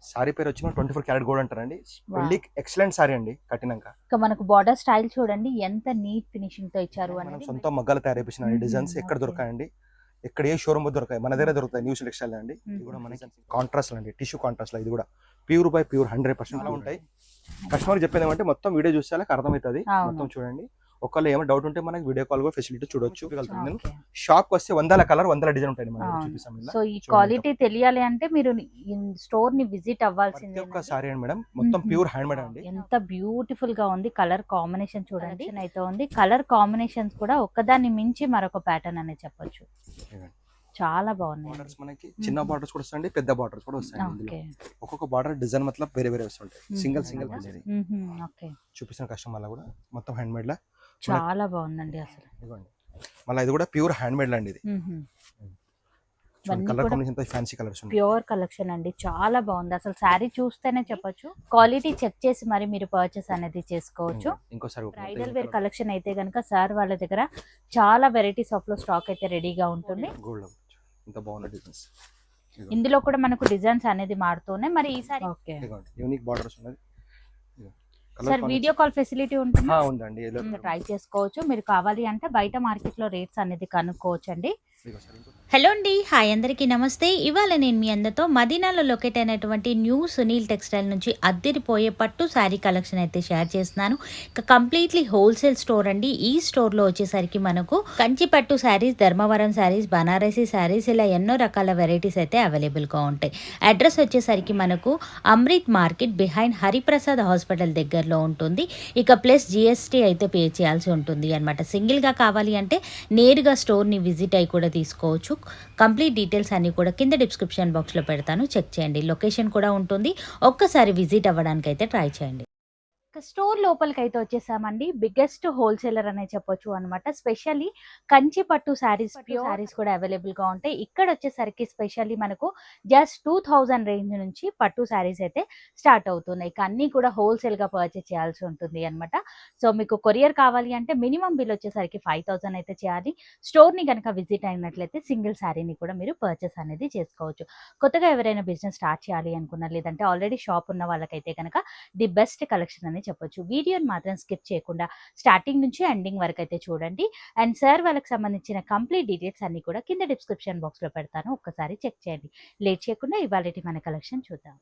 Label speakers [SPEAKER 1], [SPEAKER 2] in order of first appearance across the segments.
[SPEAKER 1] Sorry పేరు వచ్చి 24 carat gold అంటారండి. పెళ్లి ఎక్సలెంట్ సారీ అండి కట్టినాక.
[SPEAKER 2] ఇక మనకు బార్డర్ స్టైల్ చూడండి ఎంత నీట్ ఫినిషింగ్ తో ఇచ్చారు
[SPEAKER 1] మనం
[SPEAKER 2] అనేది.
[SPEAKER 1] సొంత మగ్గాలు తయారు చేసిన డిజైన్స్ ఎక్కడ దొరకాయండి, ఎక్కడ ఏ షోరూమ్ దొరకాయి, మన దగ్గర దొరుకుతాయి. న్యూ టెక్స్టైల్ అండి. ఇది కూడా మనకి కాంట్రాస్ట్ అండి, టిష్యూ కాంట్రాస్ట్. ఇది కూడా ప్యూర్ బై ప్యూర్ 100% అలా ఉంటాయి. కస్టమర్ చెప్పేది ఏమంటే మొత్తం వీడియో చూస్తే అర్థమవుతుంది. మొత్తం చూడండి. ఒకళ్ళు ఏమైనా డౌట్ ఉంటే మనకి వీడియో కాల్ కూడా ఫెసిలిటీ చూడొచ్చు. నేను షాప్ వస్తే 100 కలర్ 100 డిజైన్ ఉంటాయి. మనం చూపిస్తాం.
[SPEAKER 2] సో ఈ క్వాలిటీ తెలియాలి అంటే మీరు స్టోర్ ని విజిట్ అవ్వాల్సిందే.
[SPEAKER 1] ఒక్క సారీ అండి మేడం, మొత్తం ప్యూర్ హ్యాండ్ మేడ్ అండి.
[SPEAKER 2] ఎంత బ్యూటిఫుల్ గా ఉంది కలర్ కాంబినేషన్ చూడండి అయితే ఉంది. కలర్ కాంబినేషన్స్ కూడా ఒకదాన్ని మించి మరొక ప్యాటర్న్ అనే చెప్పొచ్చు. చాలా బాగున్నాయి.
[SPEAKER 1] బార్డర్స్ మనకి చిన్న బార్డర్స్ కూడా వస్తాయండి, పెద్ద బార్డర్స్ కూడా వస్తాయండి. ఒక్కొక్క బార్డర్ డిజైన్ మతలబ్ వేరే వేరే వస్తుంటాయి. సింగిల్
[SPEAKER 2] ఓకే
[SPEAKER 1] చూపిస్తున్న కస్టమర్ కూడా మొత్తం హ్యాండ్ మేడ్ లా
[SPEAKER 2] చాలా బాగుందండి అసలు.
[SPEAKER 1] ఇదిగోండి మళ్ళీ ఇది కూడా ప్యూర్ హ్యాండ్ మేడ్ అండి. ఇది కలర్ కాంబినేషన్ ఫ్యాన్సీ కలర్స్ ఉన్నాయి.
[SPEAKER 2] ప్యూర్ కలెక్షన్ అండి, చాలా బాగుంది అసలు. శారీ చూస్తేనే చెప్పొచ్చు. క్వాలిటీ చెక్ చేసి మరి మీరు పర్చేస్ అనేది చేసుకోవచ్చు.
[SPEAKER 1] ఇంకోసారి
[SPEAKER 2] బ్రైడల్ వేర్ కలెక్షన్ అయితే కనుక సార్ వాళ్ళ దగ్గర చాలా వెరైటీస్ ఆఫ్ లో స్టాక్ అయితే రెడీగా ఉంటుంది.
[SPEAKER 1] ఇంత బాగున్న డిజైన్స్
[SPEAKER 2] ఇందులో కూడా మనకు డిజైన్స్ అనేది మారుతూనే మరి ఈసారి
[SPEAKER 1] యూనిక్ బార్డర్స్ ఉన్నది.
[SPEAKER 2] సార్ వీడియో కాల్ ఫెసిలిటీ ఉంటుంది.
[SPEAKER 1] ఉందండి,
[SPEAKER 2] ట్రై చేసుకోవచ్చు. మీరు కావాలి అంటే బయట మార్కెట్ లో రేట్స్ అనేది కనుక్కోవచ్చు అండి.
[SPEAKER 3] హలో అండి, హాయ్ అందరికీ నమస్తే. ఇవాళ నేను మీ అందరితో మదీనాలో లొకేట్ అయినటువంటి న్యూ సునీల్ టెక్స్టైల్ నుంచి అద్దిరిపోయే పట్టు శారీ కలెక్షన్ అయితే షేర్ చేస్తున్నాను. ఇక కంప్లీట్లీ హోల్సేల్ స్టోర్ అండి. ఈ స్టోర్లో వచ్చేసరికి మనకు కంచి పట్టు శారీస్, ధర్మవరం శారీస్, బనారసీ శారీస్, ఇలా ఎన్నో రకాల వెరైటీస్ అయితే అవైలబుల్గా ఉంటాయి. అడ్రస్ వచ్చేసరికి మనకు Amrit market behind Hariprasad hospital దగ్గరలో ఉంటుంది. ఇక ప్లస్ జిఎస్టీ అయితే పే చేయాల్సి ఉంటుంది అనమాట. సింగిల్గా కావాలి అంటే నేరుగా స్టోర్ని విజిట్ అయి కూడా తీసుకోవచ్చు. కంప్లీట్ డీటెయిల్స్ అన్ని కూడా కింద డిస్క్రిప్షన్ బాక్స్లో పెడతాను, చెక్ చేయండి. లొకేషన్ కూడా ఉంటుంది, ఒక్కసారి విజిట్ అవ్వడానికి అయితే ట్రై చేయండి.
[SPEAKER 2] స్టోర్ లోపలికి అయితే వచ్చేసామండి. బిగ్గెస్ట్ హోల్సేలర్ అనే చెప్పొచ్చు అనమాట. స్పెషల్లీ కంచి పట్టు శారీస్, ప్యూర్ శారీస్ కూడా అవైలబుల్ గా ఉంటాయి. ఇక్కడ వచ్చేసరికి స్పెషల్లీ మనకు జస్ట్ 2000 రేంజ్ నుంచి పట్టు శారీస్ అయితే స్టార్ట్ అవుతున్నాయి. అన్ని కూడా హోల్సేల్ గా పర్చేస్ చేయాల్సి ఉంటుంది అనమాట. సో మీకు కొరియర్ కావాలి అంటే మినిమం బిల్ వచ్చేసరికి 5000 అయితే చేయాలి. స్టోర్ ని కనుక విజిట్ అయినట్లయితే సింగిల్ శారీని కూడా మీరు పర్చేస్ అనేది చేసుకోవచ్చు. కొత్తగా ఎవరైనా బిజినెస్ స్టార్ట్ చేయాలి అనుకున్నారు, లేదంటే ఆల్రెడీ షాప్ ఉన్న వాళ్ళకైతే కనుక ది బెస్ట్ కలెక్షన్ అని చెప్పొచ్చు. వీడియోని మాత్రం స్కిప్ చేయకుండా స్టార్టింగ్ నుంచి ఎండింగ్ వరకు అయితే చూడండి. అండ్ సార్ వాళ్ళకి సంబంధించిన కంప్లీట్ డీటెయిల్స్ అన్ని కూడా కింద డిస్క్రిప్షన్ బాక్స్ లో పెడతాను, ఒక్కసారి చెక్ చేయండి. లేట్ చేయకుండా ఇవాళ మన కలెక్షన్ చూద్దాం.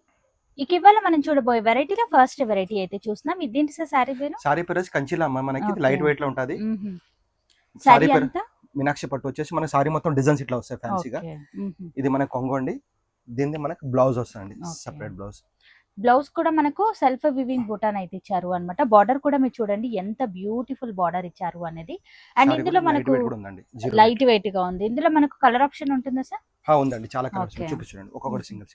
[SPEAKER 2] ఇక ఇవాళ మనం చూడబోయే వెరైటీలో ఫస్ట్ వెరైటీ అయితే చూస్తున్నాం. ఇదేంటి సార్ సారీ పేరు?
[SPEAKER 1] సారీ పేరు కంచిలా అమ్మ, మనకి లైట్ వెయిట్ లో ఉంటది.
[SPEAKER 2] సారీ అంతా
[SPEAKER 1] మీనాక్షి పట్టు వచ్చేసి మన సారీ మొత్తం డిజైన్స్ ఇట్లా వస్తాయి ఫ్యాన్సీగా. ఇది మన కొంగు అండి. దీన్ని మనకి బ్లౌజ్ వస్తుంది, సెపరేట్ బ్లౌజ్.
[SPEAKER 2] బ్లౌజ్ కూడా మనకు సెల్ఫ్ వివింగ్ బుటాన్ అయితే ఇచ్చారు అనమాట. బార్డర్ కూడా మీరు చూడండి ఎంత బ్యూటిఫుల్ బార్డర్ ఇచ్చారు అనేది. అండ్ ఇందులో మనకు లైట్ వెయిట్ గా ఉంది. ఇందులో మనకు కలర్ ఆప్షన్ ఉంటుందా సార్?
[SPEAKER 1] ఉందండి, చాలా కలర్స్ చూపించండి. ఒక్కొక్కటి సింగిల్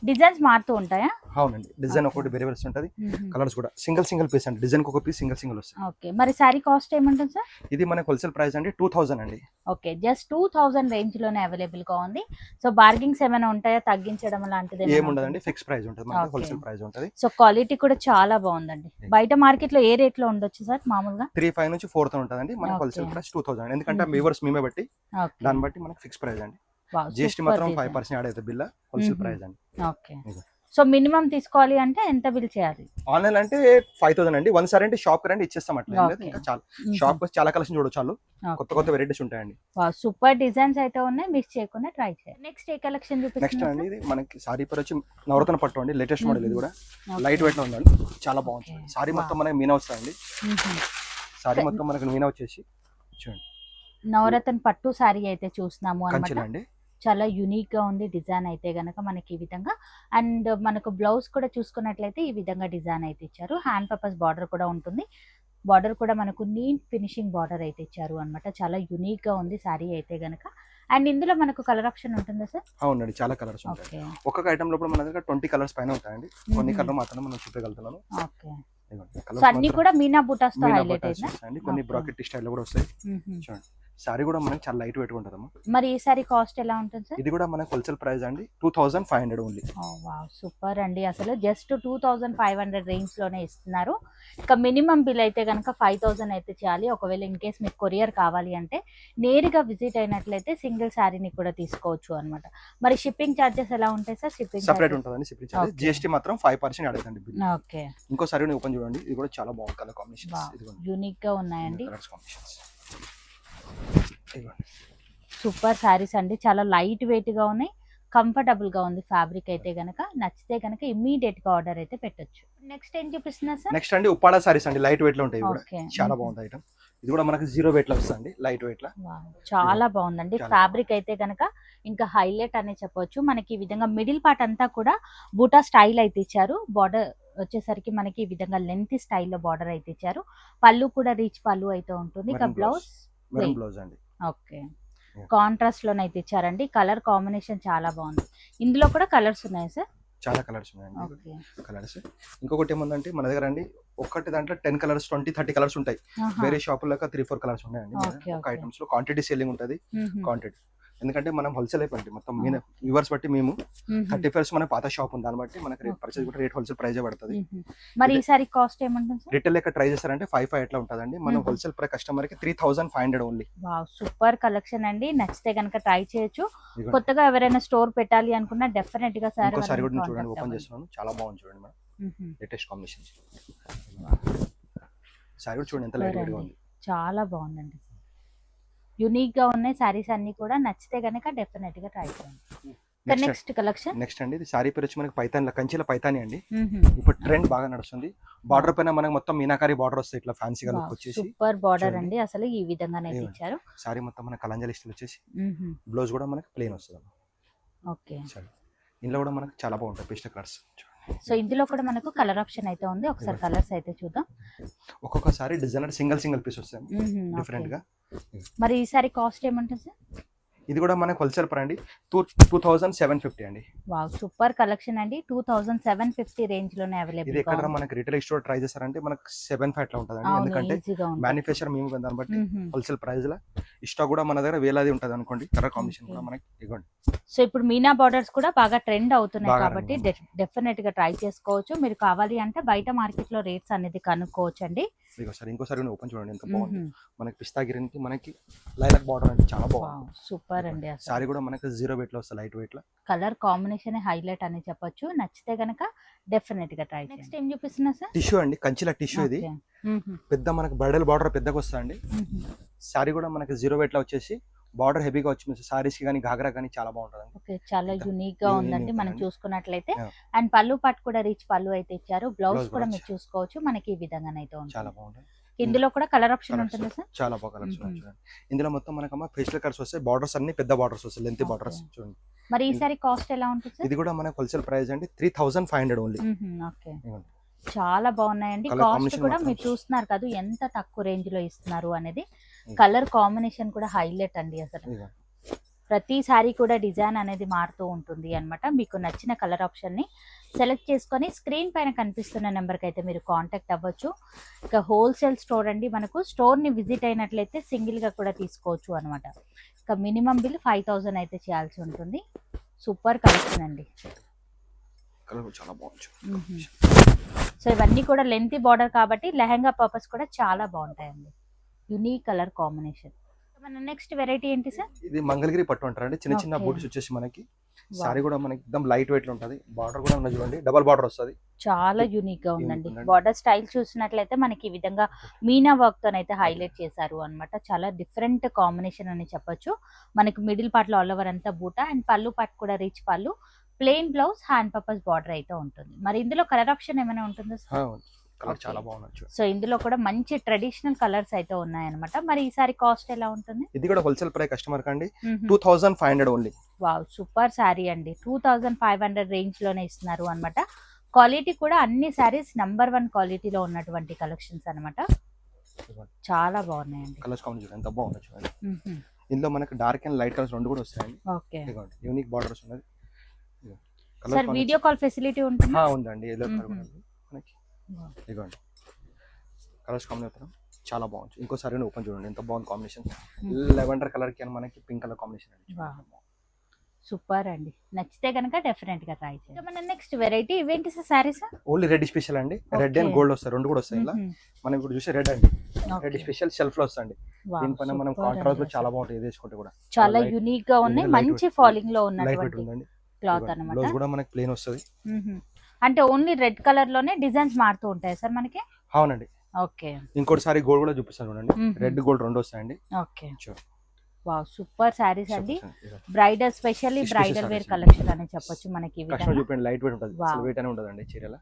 [SPEAKER 2] డిజైన్స్ మారుతూ ఉంటాయా?
[SPEAKER 1] అవునండి, డిజైన్ ఒకటి వేరే వేరే ఉంటుంది. కలర్స్ కూడా సింగిల్ పీస్ అండి. డిజైన్ ఒక పీస్ సింగిల్ వస్తుంది.
[SPEAKER 2] ఓకే, మరి సారీ కాస్ట్ ఏమంటుంది సార్?
[SPEAKER 1] ఇది మనకి హోల్సేల్ ప్రైస్ అండి 2000 అండి.
[SPEAKER 2] ఓకే, జస్ట్ 2000 రేంజ్ లోనే అవైలబుల్ గా ఉంది. సో బార్గింగ్స్ ఏమైనా ఉంటాయా, తగ్గించడం లాంటిది?
[SPEAKER 1] ఏముండదండి, ఫిక్స్ ప్రైస్ ఉంటుంది, మనకి హోల్సేల్ ప్రైస్ ఉంటుంది.
[SPEAKER 2] సో క్వాలిటీ కూడా చాలా బాగుందండి. బయట మార్కెట్ లో ఏ రేట్ లో ఉండొచ్చు సార్ మామూలుగా?
[SPEAKER 1] 3500 నుంచి 4000 ఉంటుందండి. మనకి హోల్సేల్ ప్రైస్ 2000. ఎందుకంటే వ్యూవర్స్ మేమే బట్టి దాన్ని బట్టి మనకి ఫిక్స్ ప్రైస్ అండి. జిఎస్టీ మాత్రం 5% యాడ్ అవుతుంది బిల్, హోల్సేల్ ప్రైస్ అండి.
[SPEAKER 2] ఓకే, సో మినిమం తీసుకోవాలి అంటే ఎంత బిల్ చేయాలి?
[SPEAKER 1] ఆన్లైన్ అంటే 5000 అండి. వన్ సార్ అంటే షాప్ రండి ఇచ్చేస్తాం. అట్లా ఇంకా చాలా షాప్ చాలా కలెక్షన్ చూడొచ్చు, వాళ్ళు కొత్త వెరైటీస్ ఉంటాయండి.
[SPEAKER 2] సూపర్ డిజైన్స్ అయితే ఉన్నాయి, మిస్ చేయకుండా ట్రై చేయండి. నెక్స్ట్ ఏ కలెక్షన్ చూపిస్తాను?
[SPEAKER 1] నెక్స్ట్ అండి ఇది మనకి సారీ పేరు వచ్చి నవరత్న పట్టు అండి. Latest model. ఇది కూడా లైట్ వెయిట్ లో ఉందండి, చాలా బాగుంటుంది. సారీ మొత్తం మనకి మీనా వస్తాయండి. సారీ మొత్తం మనకి మీనా వచ్చేసి చూడండి,
[SPEAKER 2] నవరత్న పట్టు సారీ అయితే చూస్తున్నాము
[SPEAKER 1] అన్నమాట.
[SPEAKER 2] చాలా యూనిక్ గా ఉంది డిజైన్ అయితే గనక మనకి ఈ విధంగా. అండ్ మనకు బ్లౌజ్ కూడా చూసుకున్నట్లయితే ఈ విధంగా డిజైన్ అయితే ఇచ్చారు. హ్యాండ్ పర్పస్ బార్డర్ కూడా ఉంటుంది. బార్డర్ కూడా మనకు నీట్ ఫినిషింగ్ బార్డర్ అయితే ఇచ్చారు అనమాట. చాలా యూనిక్ గా ఉంది సారీ అయితే గనక. అండ్ ఇందులో మనకు కలర్ ఆప్షన్ ఉంటుందా సార్?
[SPEAKER 1] అవునండి, చాలా కలర్స్ ఉంటాయి. ఒక్కొక్క ఐటమ్ లోపల మన దగ్గర 20 కలర్స్ పైన ఉంటాయండి. కొన్ని కలర్ మాత్రం మనం చూపించగలుగుతున్నాను.
[SPEAKER 2] ఓకే, సో అన్ని కూడా మీనా బుటాస్ తో హైలైట్ అయ్యింది.
[SPEAKER 1] కొన్ని బ్రాకెట్ స్టైల్ లో కూడా వస్తాయి. చూడండి, సారీ కూడా మనకి చాలా లైట్ వెయిట్ ఉంటుందమ్మా.
[SPEAKER 2] మరి ఈ సారీ కాస్ట్ ఎలా ఉంటుంది సార్?
[SPEAKER 1] ఇది కూడా మనకి హోల్సేల్ ప్రైస్ అండి 2500 ఓన్లీ.
[SPEAKER 2] సూపర్ అండి, అసలు జస్ట్ 2500 రేంజ్ లోనే ఇస్తున్నారు. ఇక మినిమం బిల్ అయితే కనుక 5000 అయితే చేయాలి. ఒకవేళ ఇన్ కేస్ మీకు కొరియర్ కావాలి అంటే నేరుగా విజిట్ అయినట్లయితే సింగిల్ శారీని కూడా తీసుకోవచ్చు అన్నమాట. మరి షిప్పింగ్ చార్జెస్ ఎలా ఉంటాయి సార్? షిప్పింగ్
[SPEAKER 1] సెపరేట్ ఉంటుందండి. షిప్పింగ్ చార్జెస్ జిఎస్టీ మాత్రం 5% అడుగుతుంది బిల్.
[SPEAKER 2] ఓకే.
[SPEAKER 1] ఇంకో సారీ ఓపెన్ చూడండి, ఇది కూడా చాలా బాగుంది కలర్ కాంబినేషన్స్. ఇదిగోండి
[SPEAKER 2] యూనిక్ గా ఉన్నాయండి,
[SPEAKER 1] కలర్స్ కాంబినేషన్స్.
[SPEAKER 2] సూపర్ శారీస్ అండి, చాలా లైట్ వెయిట్ గా ఉన్నాయి, కంఫర్టబుల్ గా ఉంది ఫ్యాబ్రిక్ అయితే గనక. నచ్చితే గనక ఇమ్మీడియట్ గా ఆర్డర్ అయితే పెట్టొచ్చు. నెక్స్ట్ ఏం చూపిస్తున్నారు సార్?
[SPEAKER 1] నెక్స్ట్ అండి ఉప్పాడ సారీస్ అండి, లైట్ వెయిట్ లో ఉంటాయి కూడా.
[SPEAKER 2] Okay.
[SPEAKER 1] చాలా బాగుంది ఐటమ్. ఇది కూడా మనకి 0 వెయిట్ లో వస్తుంది, లైట్ వెయిట్ లో.
[SPEAKER 2] చాలా బాగుందండి
[SPEAKER 1] చాలా
[SPEAKER 2] ఫ్యాబ్రిక్ అయితే గనక, ఇంకా హైలైట్ అనే చెప్పొచ్చు. మనకి ఈ విధంగా మిడిల్ పార్ట్ అంతా కూడా బూటా స్టైల్ అయితే ఇచ్చారు. బార్డర్ వచ్చేసరికి మనకి ఈ విధంగా లెంత్ స్టైల్లో బార్డర్ అయితే ఇచ్చారు. పళ్ళు కూడా రీచ్ పళ్ళు అయితే ఉంటుంది. ఇక
[SPEAKER 1] Maroon
[SPEAKER 2] బ్లౌజ్
[SPEAKER 1] మెరూన్ బ్లౌజ్ అండి.
[SPEAKER 2] ఓకే, కాంట్రాస్ట్ లోనైతే ఇచ్చారండి. కలర్ కాంబినేషన్ చాలా బాగుంది. ఇందులో కూడా కలర్స్ ఉన్నాయి సార్?
[SPEAKER 1] చాలా కలర్స్ ఉన్నాయండి.
[SPEAKER 2] ఓకే.
[SPEAKER 1] కలర్స్ ఇంకొకటి ఏముందంటే మన దగ్గర అండి ఒక్కటి దాంట్లో 10 కలర్స్ 20-30 కలర్స్ ఉంటాయి. వేరే షాపుల్లో 3-4 కలర్స్ ఉన్నాయండి.
[SPEAKER 2] Okay,
[SPEAKER 1] ఒక
[SPEAKER 2] okay.
[SPEAKER 1] ఐటమ్స్ లో క్వాంటిటీ సేలింగ్ ఉంటుంది. క్వాంటిటీ ఎందుకంటే మనం హోల్సేల్ అయిపోయింది మొత్తం వ్యూవర్స్ బట్టి మేము 30 మన పాత షాప్ ఉంది, దాన్ని బట్టి మనకి రేట్ పర్చేజ్ కూడా రేట్ హోల్సేల్ ప్రైజే పడుతుంది.
[SPEAKER 2] మరి ఈసారి కాస్ట్ ఏముంటుంది సార్?
[SPEAKER 1] రిటైల్ లెక్క ట్రై చేస్తారంటే 5 ఎట్లా ఉంటుందండి. మనం హోల్సేల్ ప్రైస్ కస్టమర్ కి 3500 ఓన్లీ.
[SPEAKER 2] వావ్, సూపర్ కలెక్షన్ అండి, నచ్చితే కనుక ట్రై చేయొచ్చు. కొత్తగా ఎవరైనా స్టోర్ పెట్టాలి అనుకున్నా డెఫినెట్ గా సార్
[SPEAKER 1] ఇంకోసారి కూడా చూడండి, ఓపెన్ చేస్తున్నాను, చాలా బాగుంది చూడండి మేడం. లేటెస్ట్ కాంబినేషన్ సారీ కూడా చూడండి ఎంత లైట్ వెయిట్ గా ఉంది.
[SPEAKER 2] చాలా బాగుందండి, యూనిక్ గా ఉన్నాయి సారీస్ అన్ని కూడా. నచ్చితే గనక డెఫినెట్ గా ట్రై చేయండి. Next collection.
[SPEAKER 1] నెక్స్ట్ అండి ఇది సారీ పేరు వచ్చి మనకి పైతాని కంచిల పైతాని అండి. ఇప్పుడు ట్రెండ్ బాగా నడుస్తుంది. బార్డర్ పైన మనకి మొత్తం మీనాకారి బార్డర్ వస్తాయి, ఇట్లా ఫ్యాన్సీగా లుక్ వచ్చేసి
[SPEAKER 2] సూపర్ బార్డర్ అండి, అసలు ఈ విధంగానే ఇచ్చారు.
[SPEAKER 1] సారీ మొత్తం మన కలంజలి స్టైల్ వచ్చేసి బ్లౌజ్ కూడా మనకి ప్లెయిన్ వస్తుంది.
[SPEAKER 2] ఓకే,
[SPEAKER 1] ఇందులో కూడా మనకి చాలా బాగుంటాయి పేస్టల్ కలర్స్.
[SPEAKER 2] సో ఇందులో కూడా మనకు కలర్ ఆప్షన్ అయితే ఉంది, ఒకసారి కలర్స్ అయితే చూద్దాం.
[SPEAKER 1] ఒక్కొక్కసారి డిజైనర్ సింగిల్ పీస్ వస్తాయి డిఫరెంట్ గా.
[SPEAKER 2] మరి ఈసారి కాస్ట్ ఏమంటుంది సార్?
[SPEAKER 1] ఇది కూడా మనకి హోల్సేల్ ప్రైస్ అండి 2750 అండి.
[SPEAKER 2] వావ్, సూపర్ కలెక్షన్ అండి, 2750 రేంజ్ లోనే అవైలబుల్.
[SPEAKER 1] ఇది ఎక్కడ మనకి రిటైల్ స్టోర్ ట్రై చేస్తారంటే మనకి 75 అట్లా ఉంటదండి. ఎందుకంటే మ్యానుఫ్యాక్చర్ మేము దాన్ని బట్టి హోల్సేల్ ప్రైస్ లా ఇష్టం కూడా మన దగ్గర వేలాది ఉంటది అనుకోండి. కలర్ కాంబినేషన్ కూడా మనకి ఇవ్వండి.
[SPEAKER 2] సో ఇప్పుడు మీనా బార్డర్స్ కూడా బాగా ట్రెండ్ అవుతున్నాయి కాబట్టి డెఫినెట్ గా ట్రై చేసుకోవచ్చు. మీరు కావాలి అంటే బయట మార్కెట్ లో రేట్స్ అనేది కనుక్కోవచ్చు అండి.
[SPEAKER 1] ఇంకోసారి ఓపెన్ చూడండి ఎంత బాగుంది. మనకి పిస్తా గ్రీన్ కి మనకి లైలాక్ బార్డర్ అంటే చాలా బాగుంది.
[SPEAKER 2] సూపర్ అండి,
[SPEAKER 1] సారీ కూడా మనకి 0 వెయిట్ లో వస్తుంది, లైట్ వెయిట్ లో.
[SPEAKER 2] కలర్ కాంబినేషన్ హైలైట్ అని చెప్పొచ్చు. నచ్చితే గనక డెఫినెట్ గా ట్రై. నెక్స్ట్ ఏం చూపిస్తున్నా సార్?
[SPEAKER 1] టిష్యూ అండి, కంచిల టిష్యూ. ఇది పెద్ద మనకి బ్రైడల్ బార్డర్ పెద్దగా వస్తుంది. సారీ కూడా మనకి 0 వెయిట్ లో వచ్చేసి బార్డర్ హెవీగా వచ్చి సారీస్ కి కానీ ఘాగ్రా కానీ చాలా బాగుంటుంది.
[SPEAKER 2] ఓకే, చాలా యూనిక్ గా ఉందండి మనం చూసుకున్నట్లయితే. అండ్ పళ్ళు పాటు కూడా రీచ్ పళ్ళు అయితే ఇచ్చారు. బ్లౌజ్ కూడా మీరు చూసుకోవచ్చు, మనకి ఈ విధంగానైతే ఉంటుంది.
[SPEAKER 1] చాలా బాగుంటుంది.
[SPEAKER 2] ఇందులో కూడా కలర్ ఆప్షన్ ఉంటుంది సార్?
[SPEAKER 1] చాలా బాగా కలర్స్ చూడండి. ఇందులో మొత్తం మనకమ్మ ఫేషియల్ కలర్స్ వస్తాయి, బార్డర్స్ అన్ని పెద్ద బార్డర్స్ వస్తాయి, లెంత్ బార్డర్స్ చూడండి.
[SPEAKER 2] మరి ఈసారి కాస్ట్ ఎలా ఉంటుంది సార్?
[SPEAKER 1] ఇది కూడా మనకి హోల్సేల్ ప్రైస్ అండి 3500 ఓన్లీ.
[SPEAKER 2] ఓకే, చాలా బాగున్నాయండి. కాస్ట్ కూడా మీరు చూస్తున్నారు కదా ఎంత తక్కువ రేంజ్ లో ఇస్తున్నారు అనేది. కలర్ కాంబినేషన్ కూడా హైలైట్ అండి. అసలు ప్రతి సారీ కూడా డిజైన్ అనేది మారుతూ ఉంటుంది అన్నమాట. మీకు నచ్చిన కలర్ ఆప్షన్ ని సెలెక్ట్ చేసుకొని స్క్రీన్ పైన కనిపిస్తున్న నెంబర్కి అయితే మీరు కాంటాక్ట్ అవ్వచ్చు. ఇక హోల్సేల్ స్టోర్ అండి, మనకు స్టోర్ ని విజిట్ అయినట్లయితే సింగిల్ గా కూడా తీసుకోవచ్చు అనమాట. ఇక మినిమం బిల్ 5000 అయితే చేయాల్సి ఉంటుంది. సూపర్ కలెక్షన్ అండి,
[SPEAKER 1] చాలా బాగుంది.
[SPEAKER 2] సో ఇవన్నీ కూడా లెంతీ బార్డర్ కాబట్టి లెహంగా పర్పస్ కూడా చాలా బాగుంటాయండి. Unique colour combination. మన నెక్స్ట్ వెరైటీ ఏంటి సార్?
[SPEAKER 1] ఇది మంగళగిరి పట్టు అంటారండి. చిన్న చిన్న బూట్స్ వచ్చేసి మనకి సారీ కూడా మనకి ఎక్దమ్ లైట్ వెయిట్ లో ఉంటది. బార్డర్ కూడా ఉన్నది చూడండి, డబుల్ బార్డర్ వస్తుంది.
[SPEAKER 2] చాలా యూనిక్ గా ఉందండి. బార్డర్ స్టైల్ చూసినట్లయితే మనకి ఈ విధంగా మీనా వర్క్ తోనైతే హైలైట్ చేశారు అన్నమాట. చాలా డిఫరెంట్ కాంబినేషన్ అని చెప్పొచ్చు. మనకి మిడిల్ పార్ట్ లో ఆల్ ఓవర్ అంతా బూటా అండ్ పళ్ళు పార్ట్ కూడా రిచ్ పళ్ళు, plain blouse, hand purpose border అయితే ఉంటుంది. మరి ఇందులో కలర్ ఆప్షన్ ఏమైనా ఉంటుందా సార్?
[SPEAKER 1] కలర్ చాలా బాగుంది.
[SPEAKER 2] సో ఇందులో కూడా మంచి ట్రెడిషనల్ కలర్స్ అయితే ఉన్నాయన్నమాట. మరి ఈసారి కాస్ట్ ఎలా ఉంటుంది?
[SPEAKER 1] ఇది కూడా హోల్సేల్ ప్రైస్ కస్టమర్ కండి 2500 ఓన్లీ.
[SPEAKER 2] వావ్, సూపర్ సారీ అండి, 2500 రేంజ్ లోనే ఇస్తున్నారు అన్నమాట. క్వాలిటీ కూడా అన్ని సారీస్ నంబర్ 1 క్వాలిటీలో ఉన్నటువంటి కలెక్షన్స్ అన్నమాట. చాలా బాగున్నాయండి.
[SPEAKER 1] కలర్స్ కాంబినేషన్ ఎంత బాగుంది చూడండి. ఇందులో మనకి డార్క్ అండ్ లైట్ కలర్స్ రెండు కూడా వస్తాయండి.
[SPEAKER 2] ఓకే,
[SPEAKER 1] యూనిక్ బార్డర్స్ ఉన్నది.
[SPEAKER 2] సార్ వీడియో కాల్ ఫెసిలిటీ ఉంటుందా?
[SPEAKER 1] ఉందండి. మనకి ఇదిగోండి కలర్స్ కాంబినేషన్ చాలా బాగుంది. ఇంకోసారి ఓపెన్ చూడండి ఎంత బాగుంది కాంబినేషన్. లెవెండర్ కలర్ కి మనకి పింక్ కలర్ కాంబినేషన్ అండి.
[SPEAKER 2] సూపర్ అండి. నచ్చితే కనుక డెఫినెట్ గా ట్రై చేయండి. మన నెక్స్ట్ వెరైటీ ఇవేంటి sir saris?
[SPEAKER 1] Only red special అండి. రెడ్ అండ్ గోల్డ్ వస్తాయి, రెండు కూడా వస్తాయి ఇలా. మనం ఇప్పుడు చూసే రెడ్ అండి, రెడ్ స్పెషల్ సెల్ఫ్ లో వస్తుంది. దీనిపైన మనం కాంట్రాస్ట్ లో చాలా బాగుంటుంది, వేసుకుంటే కూడా
[SPEAKER 2] చాలా యూనిక్ గా ఉన్నాయి. మంచి ఫాలింగ్ లో
[SPEAKER 1] లైట్ వెయిట్
[SPEAKER 2] ఉన్నటువంటి
[SPEAKER 1] ఉందండి.
[SPEAKER 2] క్లాత్ అన్నమాట.
[SPEAKER 1] బ్లౌజ్ కూడా మనకి ప్లేన్ వస్తుంది.
[SPEAKER 2] అంటే ఓన్లీ రెడ్ కలర్ లోనే డిజైన్స్ మారుతూ ఉంటాయి సార్ మనకి?
[SPEAKER 1] అవునండి.
[SPEAKER 2] ఓకే.
[SPEAKER 1] ఇంకోటిసారి గోల్డ్ కూడా చూపిస్తాను చూడండి. రెడ్ గోల్డ్ రెండు వస్తాయండి.
[SPEAKER 2] ఓకే. వావ్ సూపర్ సారీస్ అండి.
[SPEAKER 1] Sure.
[SPEAKER 2] Bridal specially
[SPEAKER 1] Special
[SPEAKER 2] bridal wear
[SPEAKER 1] sarees.
[SPEAKER 2] Collection అని చెప్పొచ్చు మనకి ఈ
[SPEAKER 1] కస్టమర్
[SPEAKER 2] విధంగా.
[SPEAKER 1] చూపండి, లైట్ వెయిట్ ఉంటుంది,
[SPEAKER 2] Wow.
[SPEAKER 1] అసలు వెయిట్ అనే ఉండదండి చీరల.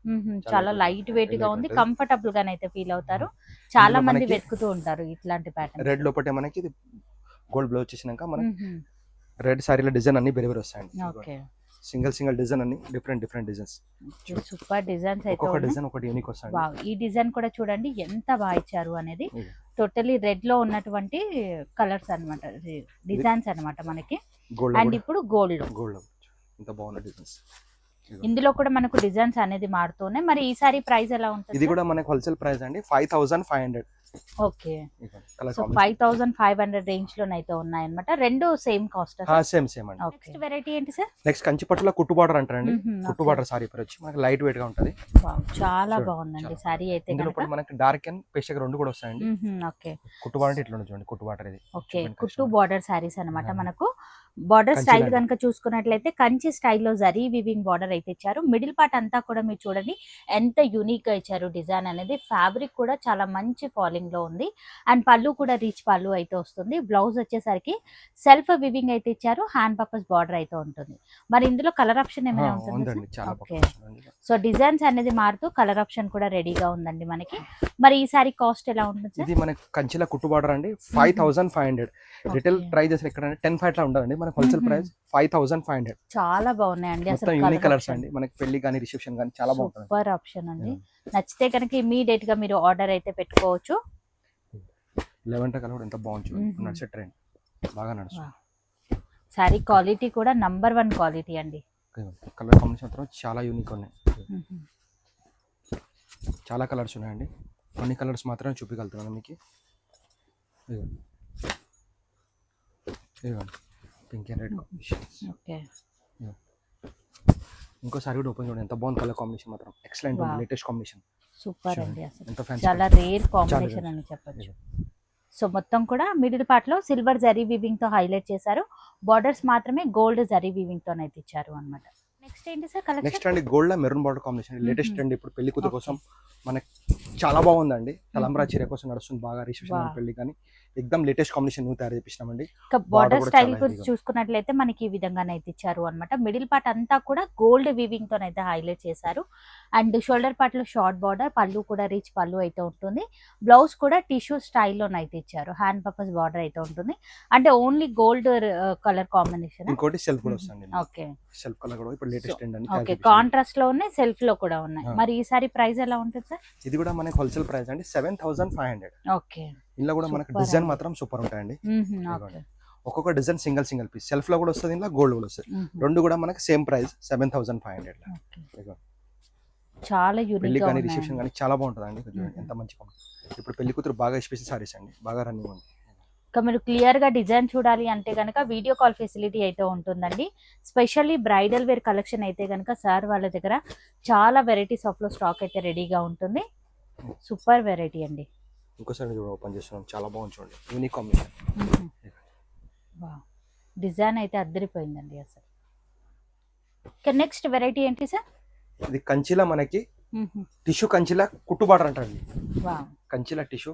[SPEAKER 2] చాలా
[SPEAKER 1] light
[SPEAKER 2] లైట్ వెయిట్ గా
[SPEAKER 1] light
[SPEAKER 2] ఉంది,
[SPEAKER 1] ఉంటుంది.
[SPEAKER 2] కంఫర్టబుల్ గానే అయితే ఫీల్ అవుతారు. చాలా
[SPEAKER 1] ఇందులో
[SPEAKER 2] మంది
[SPEAKER 1] మనకి
[SPEAKER 2] వెతుకుతూ ఉంటారు ఇట్లాంటి ప్యాటర్న్.
[SPEAKER 1] రెడ్ లోపటే మనకి ఇది గోల్డ్ బ్లౌజ్ వచ్చేసినాక మనకి రెడ్ సారీల డిజైన్ అన్ని వేరే వేరే వస్తాయండి.
[SPEAKER 2] ఓకే.
[SPEAKER 1] సింగిల్ డిజైన్ అన్ని డిఫరెంట్ డిజైన్స్.
[SPEAKER 2] సూపర్ డిజైన్స్ అయితే
[SPEAKER 1] ఒక్కొక్క
[SPEAKER 2] ఉన్నాయి.
[SPEAKER 1] డిజైన్ ఒకటి యూనిక్ వస్తాయండి.
[SPEAKER 2] వావ్ ఈ డిజైన్ కూడా చూడండి ఎంత బాగా ఇచ్చారు అనేది.
[SPEAKER 1] ఇది.
[SPEAKER 2] టోటలీ రెడ్ లో ఉన్నటువంటి కలర్స్ అన్నమాట, డిజైన్స్ అన్నమాట మనకి.
[SPEAKER 1] గోల్డ్
[SPEAKER 2] అండ్ ఇప్పుడు గోల్డ్
[SPEAKER 1] గోల్డ్ ఇంత బాగున్న డిజైన్స్.
[SPEAKER 2] ఇందులో కూడా మనకు డిజైన్స్ అనేది మారుతున్నాయి. మరి ఈ సారీ ప్రైస్ ఎలా ఉంటుంది?
[SPEAKER 1] ఇది కూడా మనకి హోల్సేల్ ప్రైస్ అండి 5500.
[SPEAKER 2] ఓకే.
[SPEAKER 1] కలర్
[SPEAKER 2] సో 5500 రేంజ్ లోనైతే ఉన్నాయన్నమాట. రెండు సేమ్ కాస్ట్.
[SPEAKER 1] సేమ్ అండి.
[SPEAKER 2] నెక్స్ట్ వెరైటీ ఏంటి సార్?
[SPEAKER 1] నెక్స్ట్ కంచి పట్టులో కుట్టు బార్డర్ అంటారండి.
[SPEAKER 2] మ్మ్,
[SPEAKER 1] కుట్టు
[SPEAKER 2] okay.
[SPEAKER 1] బార్డర్ సారీ పేరు వచ్చి మనకి లైట్ వెయిట్ గా ఉంటది.
[SPEAKER 2] వావ్ చాలా
[SPEAKER 1] చూడండి,
[SPEAKER 2] బాగుందండి
[SPEAKER 1] చాలా
[SPEAKER 2] సారీ అయితే
[SPEAKER 1] ఇందులో
[SPEAKER 2] కనుక.
[SPEAKER 1] కూడా మనకి డార్క్ అండ్ పేస్టల్ రెండు కూడా వస్తాయండి.
[SPEAKER 2] ఓకే.
[SPEAKER 1] కుట్టు బార్డర్ ఇట్లా ఉంటుంది చూడండి, కుట్టు బార్డర్ ఇది.
[SPEAKER 2] ఓకే
[SPEAKER 1] చూడండి
[SPEAKER 2] కుట్టు
[SPEAKER 1] కస్టమర్.
[SPEAKER 2] బార్డర్ సారీస్ అన్నమాట మనకు. బార్డర్
[SPEAKER 1] కంచి
[SPEAKER 2] స్టైల్
[SPEAKER 1] లాగా.
[SPEAKER 2] కనుక చూసుకున్నట్లయితే కంచి స్టైల్లో జరీ వివింగ్ బార్డర్ అయితే ఇచ్చారు. మిడిల్ పార్ట్ అంతా కూడా మీరు చూడండి ఎంత యూనిక్ గా ఇచ్చారు డిజైన్ అనేది. ఫ్యాబ్రిక్ కూడా చాలా మంచి ఫాలింగ్ లో ఉంది. అండ్ పళ్ళు కూడా రీచ్ పళ్ళు అయితే వస్తుంది. బ్లౌజ్ వచ్చేసరికి సెల్ఫ్ వివింగ్ అయితే ఇచ్చారు. హ్యాండ్ పర్పస్ బార్డర్ అయితే ఉంటుంది. మరి ఇందులో కలర్ ఆప్షన్ ఏమైనా ఉంటుంది?
[SPEAKER 1] ఉందండి, చాలా
[SPEAKER 2] ఓకే.
[SPEAKER 1] బాగుంది.
[SPEAKER 2] సో డిజైన్స్ అనేది మారుతూ కలర్ ఆప్షన్ కూడా రెడీగా ఉందండి మనకి. మరి ఈ సారీ కాస్ట్ ఎలా ఉంటుంది సార్?
[SPEAKER 1] ఇది మనకి కంచిల కుట్టు బార్డర్ అండి 5500. రిటైల్ ప్రైస్ అసలు ఎక్కడ 10 లా ఉండదండి, మనకి హోల్సేల్ ప్రైస్ 5500.
[SPEAKER 2] చాలా బాగున్నాయండి అసలు.
[SPEAKER 1] మొత్తం యూనిక్ కలర్స్ అండి, మనకి పెళ్లి కానీ రిసెప్షన్ కానీ చాలా బాగుంటుంది.
[SPEAKER 2] సూపర్ ఆప్షన్ అండి. నచ్చితే కనుక ఇమీడియట్ గా మీరు ఆర్డర్ అయితే పెట్టుకోవచ్చు.
[SPEAKER 1] లెవెండర్ కలర్ ఎంత బాగుంది, నడిచే ట్రెండ్ బాగా నడుస్తుంది.
[SPEAKER 2] సారీ క్వాలిటీ కూడా నంబర్ 1 క్వాలిటీ అండి.
[SPEAKER 1] కలర్ కాంబినేషన్ మాత్రం చాలా యూనిక్ ఉన్నాయి. చాలా కలర్స్ ఉన్నాయండి, కొన్ని కలర్స్ మాత్రమే చూపించగలుగుతున్నాను మీకు. Pink and red combination.
[SPEAKER 2] Okay.
[SPEAKER 1] ఇంకోసారి కూడా ఓపెన్ చూడండి ఎంత బాగుంది కలర్ కాంబినేషన్ మాత్రం ఎక్సలెంట్ ఉంది, లేటెస్ట్ కాంబినేషన్.
[SPEAKER 2] సూపర్ అండి అసలు.
[SPEAKER 1] ఎంత ఫ్యాన్సీ,
[SPEAKER 2] చాలా రేర్ కాంబినేషన్ అని చెప్పొచ్చు. సో మొత్తం కూడా మిడిల్ పార్ట్ లో సిల్వర్ జరీ వీవింగ్ తో హైలైట్ చేశారు. బార్డర్స్ మాత్రమే గోల్డ్ జరీ వీవింగ్ తో అయితే ఇచ్చారు అన్నమాట. నెక్స్ట్ ఏంటి సార్ కలెక్షన్?
[SPEAKER 1] నెక్స్ట్ అండి gold maroon border combination, latest trend. ఇప్పుడు పెళ్లి కూతురు కోసం మనకి చాలా బాగుందండి. తలంబ్రా చీర కోసం నడుస్తుంది బాగా, రిసెప్షన్ పెళ్లి కానీ ఎక్దమ్ లేటెస్ట్ కాంబినేషన్ న్యూ తయారు చేపిస్తామండి.
[SPEAKER 2] బార్డర్ స్టైల్ గురించి చూసుకున్నట్లయితే మనకి ఈ విధంగానైతే ఇచ్చారు అన్నమాట. మిడిల్ పార్ట్ అంతా కూడా గోల్డ్ వీవింగ్ తో అయితే హైలైట్ చేశారు. అండ్ షోల్డర్ పార్ట్ లో షార్ట్ బార్డర్, పళ్ళు కూడా రిచ్ పళ్ళు అయితే ఉంటుంది. బ్లౌజ్ కూడా టిష్యూ స్టైల్లోనైతే ఇచ్చారు. హ్యాండ్ పర్పస్ బార్డర్ అయితే ఉంటుంది. అంటే ఓన్లీ గోల్డ్ కలర్ కాంబినేషన్.
[SPEAKER 1] ఇంకోటి సెల్ఫ్ కూడా వస్తుంది.
[SPEAKER 2] ఓకే.
[SPEAKER 1] సెల్ఫ్ కలర్ కూడా ఇప్పుడు లేటెస్ట్ ట్రెండ్ అండి.
[SPEAKER 2] ఓకే, కాంట్రాస్ట్ లో ఉన్నాయి, సెల్ఫ్ లో కూడా ఉన్నాయి. మరి ఈసారి ప్రైస్ ఎలా ఉంటుంది సార్?
[SPEAKER 1] ఇది కూడా మనకి హోల్సేల్ ప్రైస్ అండి 7500.
[SPEAKER 2] ఓకే.
[SPEAKER 1] ఇందులో కూడా మనకి డిజైన్ మాత్రం సూపర్ ఉంటాయండి.
[SPEAKER 2] ఓకే.
[SPEAKER 1] ఒక్కొక్క డిజైన్ సింగిల్ పీస్ సెల్ఫ్ లో కూడా వస్తుంది, ఇందులో గోల్డ్ కూడా వస్తుంది. రెండు కూడా మనకి సేమ్ ప్రైస్ 7500.
[SPEAKER 2] చాలా
[SPEAKER 1] పెళ్లి
[SPEAKER 2] యూనిక్ గా
[SPEAKER 1] కానీ
[SPEAKER 2] ఉన్నాయి.
[SPEAKER 1] రిసెప్షన్ కానీ చాలా బాగుంటుంది అండి. ఎంత మంచి ఇప్పుడు పెళ్లి కూతురు బాగా స్పెషల్ సారీస్ అండి, బాగా రన్నింగ్ ఉంది.
[SPEAKER 2] ఇంకా మీరు క్లియర్ గా డిజైన్ చూడాలి అంటే కనుక వీడియో కాల్ ఫెసిలిటీ అయితే ఉంటుందండి. స్పెషల్లీ బ్రైడల్ వేర్ కలెక్షన్ అయితే కనుక సార్ వాళ్ళ దగ్గర చాలా వెరైటీస్ ఆఫ్ లో స్టాక్ అయితే రెడీగా ఉంటుంది. సూపర్ వెరైటీ అండి.
[SPEAKER 1] ఇంకోసారి ఓపెన్ చేస్తున్నాం, చాలా బాగుంది చూడండి, యూనిక్ కాంబినేషన్.
[SPEAKER 2] డిజైన్ అయితే అద్దరిపోయిందండి అసలు. నెక్స్ట్ వెరైటీ ఏంటి సార్?
[SPEAKER 1] ఇది కంచిలా మనకి టిష్యూ కంచిలా కుట్టు బార్డర్ అంటారండి. కంచిలా టిష్యూ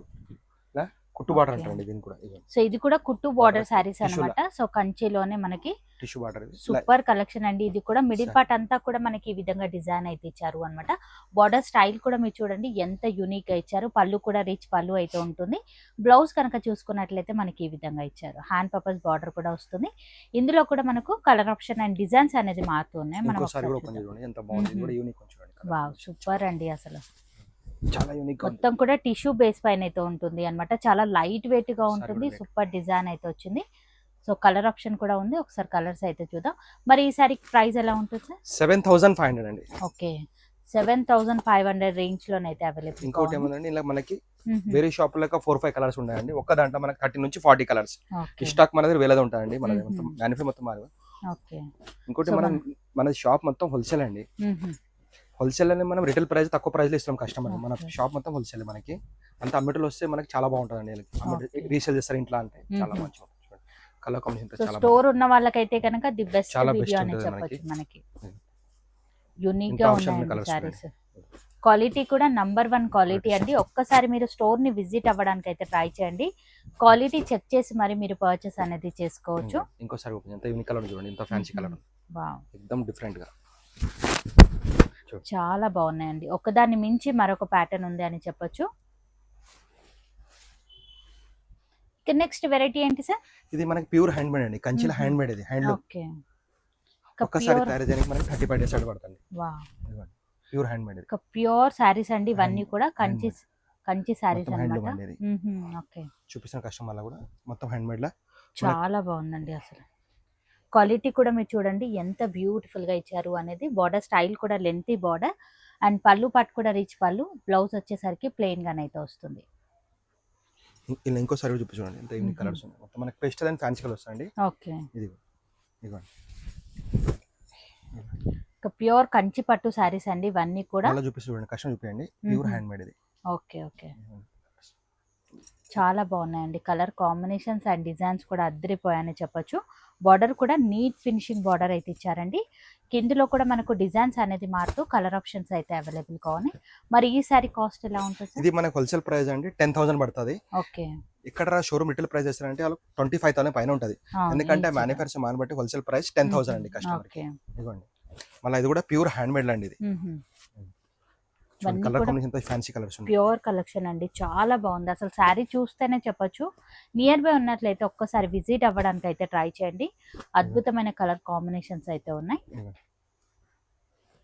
[SPEAKER 1] కుట్టు బార్డర్ అంటారండి దీని కూడా.
[SPEAKER 2] సో ఇది కూడా కుట్టు బార్డర్ సారీస్ అన్నమాట. సో కంచిలోనే మనకి
[SPEAKER 1] టిష్యూ బార్డర్
[SPEAKER 2] సూపర్ కలెక్షన్ అండి. ఇది కూడా మిడిల్ పార్ట్ అంతా కూడా మనకి ఈ విధంగా డిజైన్ అయితే ఇచ్చారు అన్నమాట. బార్డర్ స్టైల్ కూడా మీరు చూడండి ఎంత యూనిక్ గా ఇచ్చారు. పళ్ళు కూడా రిచ్ పళ్ళు అయితే ఉంటుంది. బ్లౌజ్ కనుక చూసుకున్నట్లయితే మనకి ఈ విధంగా ఇచ్చారు. హ్యాండ్ పర్పస్ బార్డర్ కూడా వస్తుంది. ఇందులో కూడా మనకు కలర్ ఆప్షన్ అండ్ డిజైన్స్ అనేది మారుతున్నాయి. వావ్ సూపర్ అండి అసలు.
[SPEAKER 1] చాలా యూనిక్,
[SPEAKER 2] మొత్తం కూడా టిష్యూ బేస్ పైన అయితే ఉంటుంది అన్నమాట. చాలా లైట్ వెయిట్ గా ఉంటుంది. సూపర్ డిజైన్ అయితే వచ్చింది. సో కలర్ ఆప్షన్ కూడా ఉంది. ఒకసారి కలర్స్ అయితే చూద్దాం. మరి ఈసారి ప్రైస్ ఎలా ఉంటుంది సార్?
[SPEAKER 1] 7500 అండి.
[SPEAKER 2] ఓకే, 7,500 రేంజ్ లోనైతే అవైలబుల్.
[SPEAKER 1] ఇంకోటి ఏమందండి ఇలా మనకి వేరే షాప్ లెక్క 4-5 కలర్స్ ఉన్నాయండి. ఒక్క దాంట్లో మనకి 30 నుంచి 40 కలర్స్. ఈ స్టాక్ మన దగ్గర వేలది ఉంటాయండి. మన మొత్తం మ్యానుఫ్యాక్చర్ మొత్తం మాది.
[SPEAKER 2] ఓకే.
[SPEAKER 1] ఇంకోటి మన షాప్ మొత్తం హోల్సేల్ అండి. హోల్సేల్ అని మనం రిటైల్ ప్రైస్ తక్కువ ప్రైస్ లో ఇస్తాం కస్టమర్. మన షాప్ మొత్తం హోల్సేల్. మనకి అంత అమ్మటలు వస్తే మనకి చాలా బాగుంటుందండి. రీసేల్ చేస్తారు ఇంట్లో అంటే చాలా మంచిగా ఉంటుంది. కలర్ కాంబినేషన్ చాలా
[SPEAKER 2] స్టోర్ ఉన్న వాళ్ళకైతే కనుక ది బెస్ట్
[SPEAKER 1] చాలా
[SPEAKER 2] వీడియో
[SPEAKER 1] best
[SPEAKER 2] అని
[SPEAKER 1] ఉంటుంది
[SPEAKER 2] చెప్పొచ్చు. మనకి యూనిక్
[SPEAKER 1] ఇంకా
[SPEAKER 2] గా
[SPEAKER 1] option
[SPEAKER 2] ఉన్నాయి
[SPEAKER 1] colours
[SPEAKER 2] సారీస్. క్వాలిటీ కూడా నంబర్ 1 క్వాలిటీ అండి. ఒక్కసారి మీరు స్టోర్ ని విజిట్ అవ్వడానికి అయితే ట్రై చేయండి. క్వాలిటీ చెక్ చేసి మరి మీరు పర్చేస్ అనేది చేసుకోవచ్చు.
[SPEAKER 1] ఇంకోసారి ఎంత యూనిక్ కలర్ చూడండి. ఎంత ఫ్యాన్సీ కలర్.
[SPEAKER 2] వావ్,
[SPEAKER 1] ఎక్దమ్ డిఫరెంట్ గా
[SPEAKER 2] చాలా బాగున్నాయండి. ఒకదాన్ని మించి మరొక ప్యాటర్న్ ఉంది అని చెప్పొచ్చు. ఇక నెక్స్ట్ వెరైటీ ఏంటి సార్?
[SPEAKER 1] ఇది మనకి ప్యూర్ హ్యాండ్ మేడ్ అండి. కంచిల హ్యాండ్ మేడ్. ఇది హ్యాండ్ లూమ్.
[SPEAKER 2] ఓకే.
[SPEAKER 1] ఒక్కసారి తయారు చేయడానికి మనకి 35 డేస్ పడుతుంది.
[SPEAKER 2] Wow,
[SPEAKER 1] pure hand made.
[SPEAKER 2] ఒక ప్యూర్ సారీస్ అండి ఇవన్నీ కూడా. కంచి సారీస్
[SPEAKER 1] హ్యాండ్ లూమ్
[SPEAKER 2] అన్నమాట.
[SPEAKER 1] అండి.
[SPEAKER 2] ఓకే.
[SPEAKER 1] చూపిస్తున్న కస్టమర్ కూడా మొత్తం హ్యాండ్ మేడ్ లా
[SPEAKER 2] చాలా బాగుందండి. అసలు క్వాలిటీ కూడా మీరు చూడండి ఎంత బ్యూటిఫుల్ గా ఇచ్చారు అనేది. బార్డర్ స్టైల్ కూడా లెంతీ బార్డర్ అండ్ పళ్ళు పట్టు కూడా రిచ్ పళ్ళు. బ్లౌజ్ వచ్చేసరికి ప్లెయిన్ గానైతే వస్తుంది.
[SPEAKER 1] ఇలా ఇంకోసారి చూపించండి. ఎంత యూనిక్ కలర్స్ ఉన్నాయి. మొత్తం మనకి పేస్టల్ అండ్ ఫ్యాన్సీ కలర్స్ అండి.
[SPEAKER 2] ఓకే.
[SPEAKER 1] ఇదిగోండి.
[SPEAKER 2] ఒక ప్యూర్ కంచి పట్టు సారీస్ అండి ఇవన్నీ కూడా.
[SPEAKER 1] అలా చూపిస్తుంది కస్టమర్ చూపించండి. ప్యూర్ హ్యాండ్ మేడ్ ఇది.
[SPEAKER 2] ఓకే. ఓకే. చాలా బాగున్నాయండి. కలర్ కాంబినేషన్స్ అండ్ డిజైన్స్ కూడా అద్దరిపోయాయని చెప్పొచ్చు. బార్డర్ కూడా నీట్ ఫినిషింగ్ బార్డర్ అయితే ఇచ్చారండి. కిందలో కూడా మనకు డిజైన్స్ అనేది మారుతూ కలర్ ఆప్షన్స్ అయితే అవైలబుల్ గా ఉన్నాయి. మరి ఈ సారీ కాస్ట్ ఎలా ఉంటుంది?
[SPEAKER 1] ఇది మనకు హోల్సేల్ ప్రైస్ అండి 10,000 పడుతుంది.
[SPEAKER 2] ఓకే.
[SPEAKER 1] ఇక్కడ షోరూమ్ రిటైల్ ప్రైస్ చేస్తారంటే వాళ్ళు 25,000 పైన ఉంటుంది. ఎందుకంటే మ్యానుఫ్యాక్చర్ మాన్ బట్టి హోల్సేల్ ప్రైస్ 10,000 అండి కస్టమర్. ఇదిగోండి. మళ్ళీ ఇది కూడా ప్యూర్ హ్యాండ్ మేడ్ అండి. ఇది కలర్ కాంబినేషన్ ఫ్యాన్సీ కలర్స్ ఉన్నాయి.
[SPEAKER 2] ప్యూర్ కలెక్షన్ అండి. చాలా బాగుంది. అసలు శారీ చూస్తేనే చెప్పొచ్చు. నియర్ బై ఉన్నట్లయితే ఒక్కసారి విజిట్ అవ్వడానికి అయితే ట్రై చేయండి. అద్భుతమైన కలర్ కాంబినేషన్స్ అయితే ఉన్నాయి.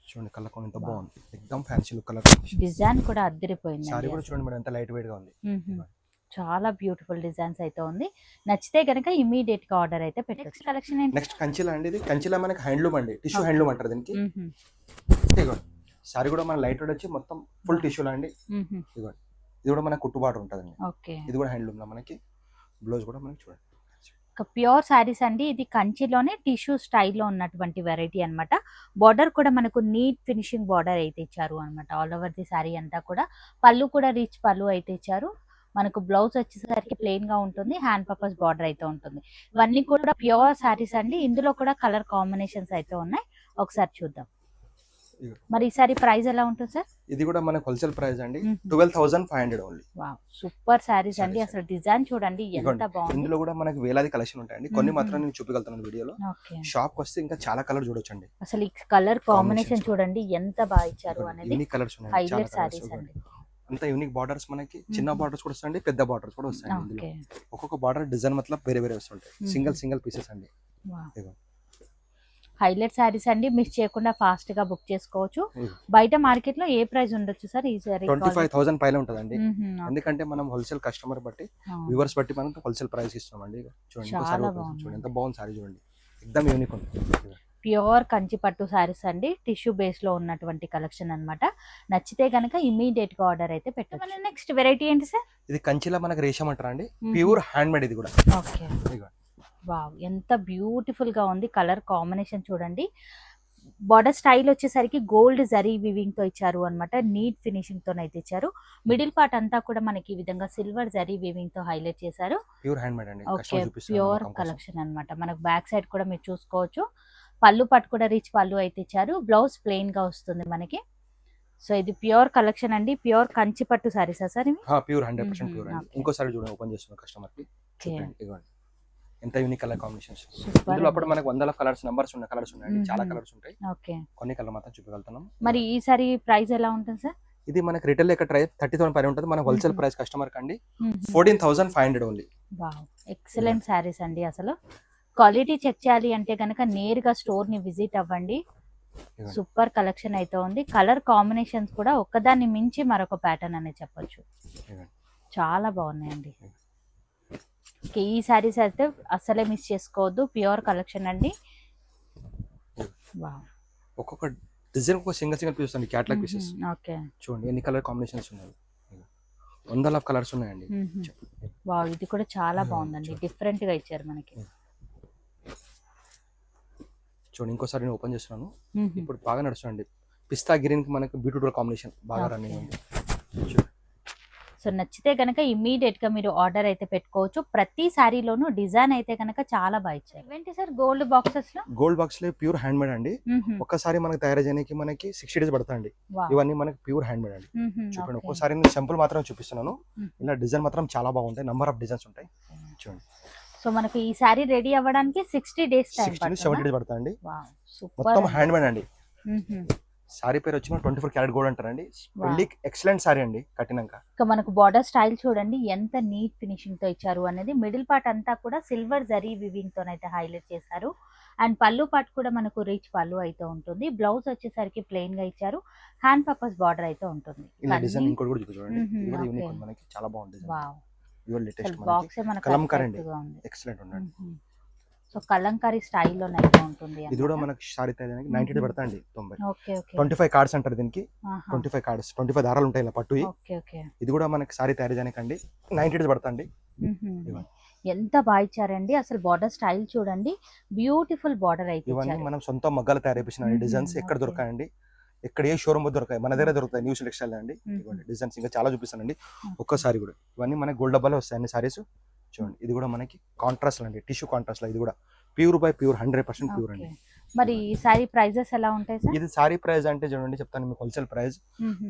[SPEAKER 1] చూడండి కలర్ కాంబినేషన్ ఎంత బాగుంది. ఎక్దమ్ ఫ్యాన్సీ లుక్ కలర్.
[SPEAKER 2] డిజైన్ కూడా అద్దరిపోయింది.
[SPEAKER 1] సారీ కూడా చూడండి మేడం ఎంత లైట్ వెయిట్ గా ఉంది.
[SPEAKER 2] చాలా బ్యూటిఫుల్ డిజైన్స్ అయితే ఉంది. నచ్చితే గనక ఇమీడియట్ గా ఆర్డర్ అయితే పెట్టండి. కలెక్షన్ ఏంటి?
[SPEAKER 1] నెక్స్ట్ కంచిలా అండి. ఇది కంచిలా మనకి హ్యాండ్లూమ్ అండి. టిష్యూ హ్యాండ్లూమ్ అంటారు దీనికి. ఇదిగోండి. సారీ కూడా మన లైట్ వెయిట్ వచ్చి మొత్తం ఫుల్ టిష్యూలా అండి. ఇదిగోండి. ఇది కూడా మన కుట్టు బార్డర్ ఉంటుందండి.
[SPEAKER 2] ఓకే.
[SPEAKER 1] ఇది కూడా హ్యాండ్లూమ్ లా మనకి. బ్లౌజ్ కూడా మనకి చూడండి.
[SPEAKER 2] ప్యూర్ సారీస్ అండి. ఇది కంచిలోనే టిష్యూ స్టైల్లో ఉన్నటువంటి వెరైటీ అన్నమాట. బార్డర్ కూడా మనకు నీట్ ఫినిషింగ్ బార్డర్ అయితే ఇచ్చారు అన్నమాట. ఆల్ ఓవర్ ది సారీ అంతా కూడా. పళ్ళు కూడా రిచ్ పళ్ళు అయితే ఇచ్చారు. మనకు బ్లౌజ్ వచ్చేసరికి ప్లెయిన్ గా ఉంటుంది. హ్యాండ్ పర్పస్ బార్డర్ అయితే ఉంటుంది. ఇవన్నీ కూడా ప్యూర్ సారీస్ అండి. ఇందులో కూడా కలర్ కాంబినేషన్స్ అయితే ఉన్నాయి. ఒకసారి చూద్దాం. మరి ఈ సారీ ప్రైస్ ఎలా ఉంటుంది సార్?
[SPEAKER 1] ఇది కూడా మనకు హోల్సేల్ ప్రైస్ అండి 12,500 ఓన్లీ.
[SPEAKER 2] వావ్, సూపర్ సారీస్ అండి. అసలు డిజైన్ చూడండి ఎంత బాగుంది.
[SPEAKER 1] ఇందులో కూడా మనకి వేలాది కలెక్షన్ ఉంటాయండి. కొన్ని మాత్రం నేను చూపించగలుగుతాను వీడియోలో. షాప్ వస్తే ఇంకా చాలా కలర్ చూడొచ్చు అండి.
[SPEAKER 2] అసలు ఈ కలర్ కాంబినేషన్ చూడండి ఎంత బాగా ఇచ్చారు అనేది.
[SPEAKER 1] యూనిక్ కలర్స్ ఉన్నాయి.
[SPEAKER 2] హైలైట్ సారీస్ అండి.
[SPEAKER 1] అంత యూనిక్ బార్డర్స్ మనకి చిన్న బార్డర్స్ కూడా వస్తాయండి, పెద్ద బార్డర్స్ కూడా వస్తాయండి. ఒక్కొక్క బార్డర్ డిజైన్ మతలబ్ వేరే వేరే వస్తుంటాయి. సింగిల్ పీసెస్ అండి.
[SPEAKER 2] హైలైట్ సారీస్ అండి. మిస్ చేయకుండా ఫాస్ట్ గా బుక్ చేసుకోవచ్చు. బయట మార్కెట్ లో ఏ ప్రైస్ ఉండొచ్చు సార్ ఈ సారీ?
[SPEAKER 1] 25,000 పైన ఉంటదండి. ఎందుకంటే మనం హోల్సేల్ కస్టమర్ బట్టి వ్యూవర్స్ బట్టి మనం హోల్సేల్ ప్రైస్ ఇస్తున్నామండి. చూడండి ఎంత బాగుంది సారీ చూడండి. ఎక్దమ్ యూనిక్ ఉంది.
[SPEAKER 2] ప్యూర్ కంచి పట్టు సారీస్ అండి. టిష్యూ బేస్ లో ఉన్నటువంటి కలెక్షన్ అన్నమాట. నచ్చితే గనక ఇమీడియట్ గా ఆర్డర్ అయితే పెట్టండి. నెక్స్ట్ వెరైటీ ఏంటి సార్?
[SPEAKER 1] ఇది కంచిలా మనకి రేషం అంటారా అండి. ప్యూర్ హ్యాండ్ మేడ్ ఇది కూడా.
[SPEAKER 2] ఓకే. వావ్, ఎంత బ్యూటిఫుల్ గా ఉంది. కలర్ కాంబినేషన్ చూడండి. బార్డర్ స్టైల్ వచ్చేసరికి గోల్డ్ జరీ వివింగ్ తో ఇచ్చారు అన్నమాట. నీట్ ఫినిషింగ్ తో అయితే ఇచ్చారు. మిడిల్ పార్ట్ అంతా కూడా మనకి ఈ విధంగా సిల్వర్ జరీ వివింగ్ తో హైలైట్ చేశారు.
[SPEAKER 1] ప్యూర్ హ్యాండ్ మేడ్ అండి.
[SPEAKER 2] ఓకే, ప్యూర్ కలెక్షన్ అన్నమాట. మనకు బ్యాక్ సైడ్ కూడా మీరు చూసుకోవచ్చు. పళ్ళు పట్టు కూడా రిచ్ పళ్ళు అయితే ఇచ్చారు. బ్లౌజ్ ప్లెయిన్ గా వస్తుంది మనకి. సో ఇది ప్యూర్ కలెక్షన్ అండి. ప్యూర్ కంచి పట్టు సారీసా సార్ ఇవి?
[SPEAKER 1] ప్యూర్ 100% ప్యూర్ అండి. ఇంకోసారి చూడండి ఓపెన్ చేస్తున్న కస్టమర్ కి. ఎంత యూనిక్ కలర్ కాంబినేషన్స్. ఇందులో అప్పుడు మనకు వందల కలర్స్ నంబర్స్ ఉన్న కలర్స్ ఉన్నాయండి. చాలా కలర్స్ ఉంటాయి.
[SPEAKER 2] ఓకే.
[SPEAKER 1] కొన్ని కలర్ మాత్రం చూపగలుగుతున్నాం.
[SPEAKER 2] మరి ఈ సారీ ప్రైస్ ఎలా ఉంటుంది సార్?
[SPEAKER 1] ఇది మనకి రిటైల్ ఎక్కడ 30,000 పైన ఉంటుంది. మన హోల్సేల్ ప్రైస్ కస్టమర్ కండి 14,500 ఓన్లీ.
[SPEAKER 2] వావ్, ఎక్సలెంట్ సారీస్ అండి. అసలు క్వాలిటీ చెక్ చేయాలి అంటే కనుక నేరుగా స్టోర్ ని విజిట్ అవ్వండి. సూపర్ కలెక్షన్ అయితే ఉంది. కలర్ కాంబినేషన్స్ కూడా ఒక్కదాన్ని మించి మరొక ప్యాటర్న్ అనే చెప్పొచ్చు. చాలా బాగున్నాయండి. ఈ సారీస్ అయితే అసలే మిస్ చేసుకోవద్దు. ప్యూర్ కలెక్షన్ అండి.
[SPEAKER 1] ఒక్కొక్క డిజైన్ ఒక సింగిల్ పీసెస్ అండి, క్యాట్లాగ్ పీసెస్.
[SPEAKER 2] ఓకే.
[SPEAKER 1] చూడండి ఎన్ని కలర్ కాంబినేషన్స్ ఉన్నాయి, వందల కలర్స్ ఉన్నాయండి.
[SPEAKER 2] వావ్, ఇది కూడా చాలా బాగుందండి, డిఫరెంట్ గా ఇచ్చారు మనకి.
[SPEAKER 1] చూడండి ఇంకోసారి నేను ఓపెన్ చేస్తున్నాను. ఇప్పుడు బాగా నడుస్తుంది పిస్తా గ్రీన్ కి మనకి బ్యూటిఫుల్ కాంబినేషన్ బాగా రన్నింగ్ ఉంది.
[SPEAKER 2] సో నచ్చితే కనుక ఇమీడియట్ గా మీరు ఆర్డర్ అయితే పెట్టుకోవచ్చు. ప్రతి సారీలోనూ డిజైన్ అయితే కనుక చాలా బాగా ఇచ్చారు. ఏంటి సార్ గోల్డ్ బాక్సెస్ లో?
[SPEAKER 1] గోల్డ్ బాక్స్ లో ప్యూర్ హ్యాండ్ మేడ్ అండి. ఒక్కసారి మనకి తయారు చేయడానికి మనకి 60 days పడుతుంది. ఇవన్నీ మనకి ప్యూర్ హ్యాండ్ మేడ్ అండి. చూడండి ఒక్కసారి నేను సింపుల్ మాత్రం చూపిస్తున్నాను. ఇలా డిజైన్ మాత్రం చాలా బాగుంటాయి, నంబర్ ఆఫ్ డిజైన్స్ ఉంటాయి. చూడండి
[SPEAKER 2] సో మనకి ఈ సారీ రెడీ అవ్వడానికి 60 days టైం
[SPEAKER 1] 70 days పడుతుంది.
[SPEAKER 2] సూపర్,
[SPEAKER 1] మొత్తం హ్యాండ్ మేడ్ అండి. సారీ పేరు వచ్చి 24 క్యారెట్ గోల్డ్ అంటారండి. వెళ్ళి ఎక్సలెంట్ సారీ అండి కట్టినాక.
[SPEAKER 2] ఇక మనకు బార్డర్ స్టైల్ చూడండి ఎంత నీట్ ఫినిషింగ్ తో ఇచ్చారు అనేది. మిడిల్ పార్ట్ అంతా కూడా సిల్వర్ జరీ వివింగ్ తోనైతే హైలైట్ చేశారు. అండ్ పళ్ళు పార్ట్ కూడా మనకు రిచ్ పళ్ళు అయితే ఉంటుంది. బ్లౌజ్ వచ్చేసరికి ప్లెయిన్ గా ఇచ్చారు. హ్యాండ్ పర్పస్ బార్డర్ అయితే ఉంటుంది.
[SPEAKER 1] ఇలా డిజైన్ ఇంకోటి కూడా చూడండి, ఇది కూడా యూనిక్ ఉంది మనకి, చాలా బాగుంది.
[SPEAKER 2] వావ్,
[SPEAKER 1] ఇవర్ లేటెస్ట్
[SPEAKER 2] బాక్స్ మనకు
[SPEAKER 1] కలంకారీ అండి,
[SPEAKER 2] ఉంది.
[SPEAKER 1] ఎక్సలెంట్ ఉండండి.
[SPEAKER 2] సో కలంకారీ స్టైల్లో అయితే ఉంటుంది.
[SPEAKER 1] ఇది కూడా మనకి సారీ తయారడానికి 90 days పడతాండి. 90.
[SPEAKER 2] Okay okay.
[SPEAKER 1] 25 కార్డ్స్ అంటారు దీనికి. 25 కార్డ్స్, 25 దారాలు ఉంటాయి ఇలా పట్టు.
[SPEAKER 2] Okay okay.
[SPEAKER 1] ఇది కూడా మనకి సారీ తయారు చేయడానికి అండి 90 days పడతాండి.
[SPEAKER 2] ఎంత బాగా ఇచ్చారండి, అసలు బార్డర్ స్టైల్ చూడండి, బ్యూటిఫుల్ బార్డర్ అయితే
[SPEAKER 1] ఇవన్నీ మనం సొంత మగ్గాలు తయారు చేసిన డిజైన్స్. ఎక్కడ దొరకాయండి, ఎక్కడ ఏ షోరూమ్ దొరకాయి, మన దగ్గర దొరుకుతాయి. న్యూస్ టెక్స్టైల్ అండి. ఇవ్వండి డిజైన్స్ ఇంకా చాలా చూపిస్తానండి. ఒక్కసారి కూడా ఇవన్నీ మనకి గోల్డ్ డబ్బాలో వస్తాయి అన్ని సారీస్. చూడండి ఇది కూడా మనకి కాంట్రాస్ట్ అండి, టిష్యూ కాంట్రాస్ట్. ఇది కూడా ప్యూర్ బై ప్యూర్ 100% ప్యూర్ అండి.
[SPEAKER 2] మరి ఈ సారీ ప్రైజెస్ ఎలా ఉంటాయి సార్?
[SPEAKER 1] ఇది సారీ ప్రైస్ అంటే చూడండి చెప్తాను మీకు. హోల్సేల్ ప్రైస్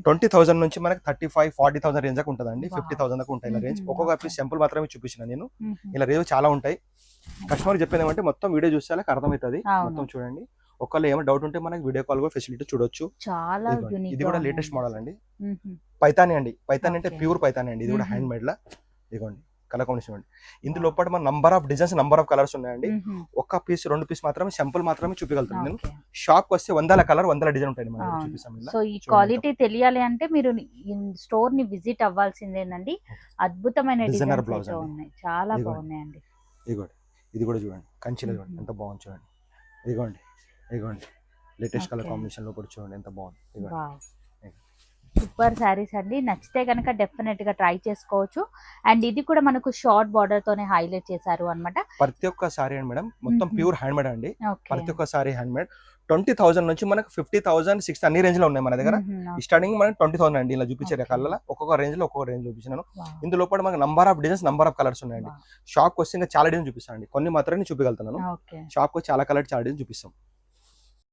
[SPEAKER 1] 20,000 నుంచి మనకి 35-40,000 రేంజ్ దాకా ఉంటుందండి. 50,000 దాకా ఉంటాయి ఇలా రేంజ్. ఒక్కొక్క పీస్ సింపుల్ మాత్రమే చూపించిన నేను. ఇలా రేంజ్ చాలా ఉంటాయి. కస్టమర్ చెప్పేది ఏమంటే మొత్తం వీడియో చూస్తే అర్థమవుతుంది. మొత్తం చూడండి. ఒకవేళ ఏమైనా డౌట్ ఉంటే మనకి వీడియో కాల్ కూడా ఫెసిలిటీ చూడొచ్చు.
[SPEAKER 2] చాలా
[SPEAKER 1] ఇది కూడా లేటెస్ట్ మోడల్ అండి, పైతాని అండి. పైతాని అంటే ప్యూర్ పైతాని అండి. ఇది కూడా హ్యాండ్ మేడ్ లా. ఇదిగోండి కలర్ కాంబినేషన్ అండి. ఇందులో పాటు మన number of designs, number of colours ఉన్నాయండి. ఒక్క పీస్ 2 పీస్ మాత్రమే సింపుల్ మాత్రమే చూపించగలుగుతాను నేను. షాప్ కి వస్తే 100 కలర్ 100 డిజైన్ ఉంటాయి మనం చూపిస్తాం.
[SPEAKER 2] సో ఈ క్వాలిటీ తెలియాలి అంటే మీరు స్టోర్ ని విజిట్ అవ్వాల్సిందేనండి. అద్భుతమైన డిజైన్స్ ఉన్నాయి, చాలా బాగున్నాయండి.
[SPEAKER 1] ఇదిగోండి ఇది కూడా చూడండి, కంచిలో చూడండి ఎంత బాగుంది చూడండి. ఇదిగోండి ఇదిగోండి లేటెస్ట్ కలర్ కాంబినేషన్ లో కూడా చూడండి ఎంత బాగుంది. ఇదిగోండి
[SPEAKER 2] సూపర్ శారీస్ అండి. నచ్చితే కనుక డెఫినెట్ గా ట్రై చేసుకోవచ్చు. అండ్ ఇది కూడా మనకు షార్ట్ బార్డర్ తోనే హైలైట్ చేశారు అన్నమాట.
[SPEAKER 1] ప్రతి ఒక్క సారీ అండి మేడం మొత్తం ప్యూర్ హ్యాండ్ మేడ్ అండి. ప్రతి ఒక్క సారీ హ్యాండ్ మేడ్. 20,000 నుంచి మనకు 50,000, 60 అన్ని రేంజ్ లో ఉన్నాయి మన దగ్గర. స్టార్టింగ్ మనకి 20,000 అండి. ఇలా చూపించే రకాల ఒక్కొక్క రేంజ్ లో ఒక్కొక్క రేంజ్ చూపించాను. ఇందులో పాటు మనకు number of designs, number of colours ఉన్నాయండి. షాప్ కి వస్తే ఇంకా చాలా డిజైన్ చూపిస్తాను అండి. కొన్ని మాత్రమే చూపించగలుగుతున్నాను. షాప్ కి చాలా కలర్, చాలా డిజైన్ చూపిస్తాం.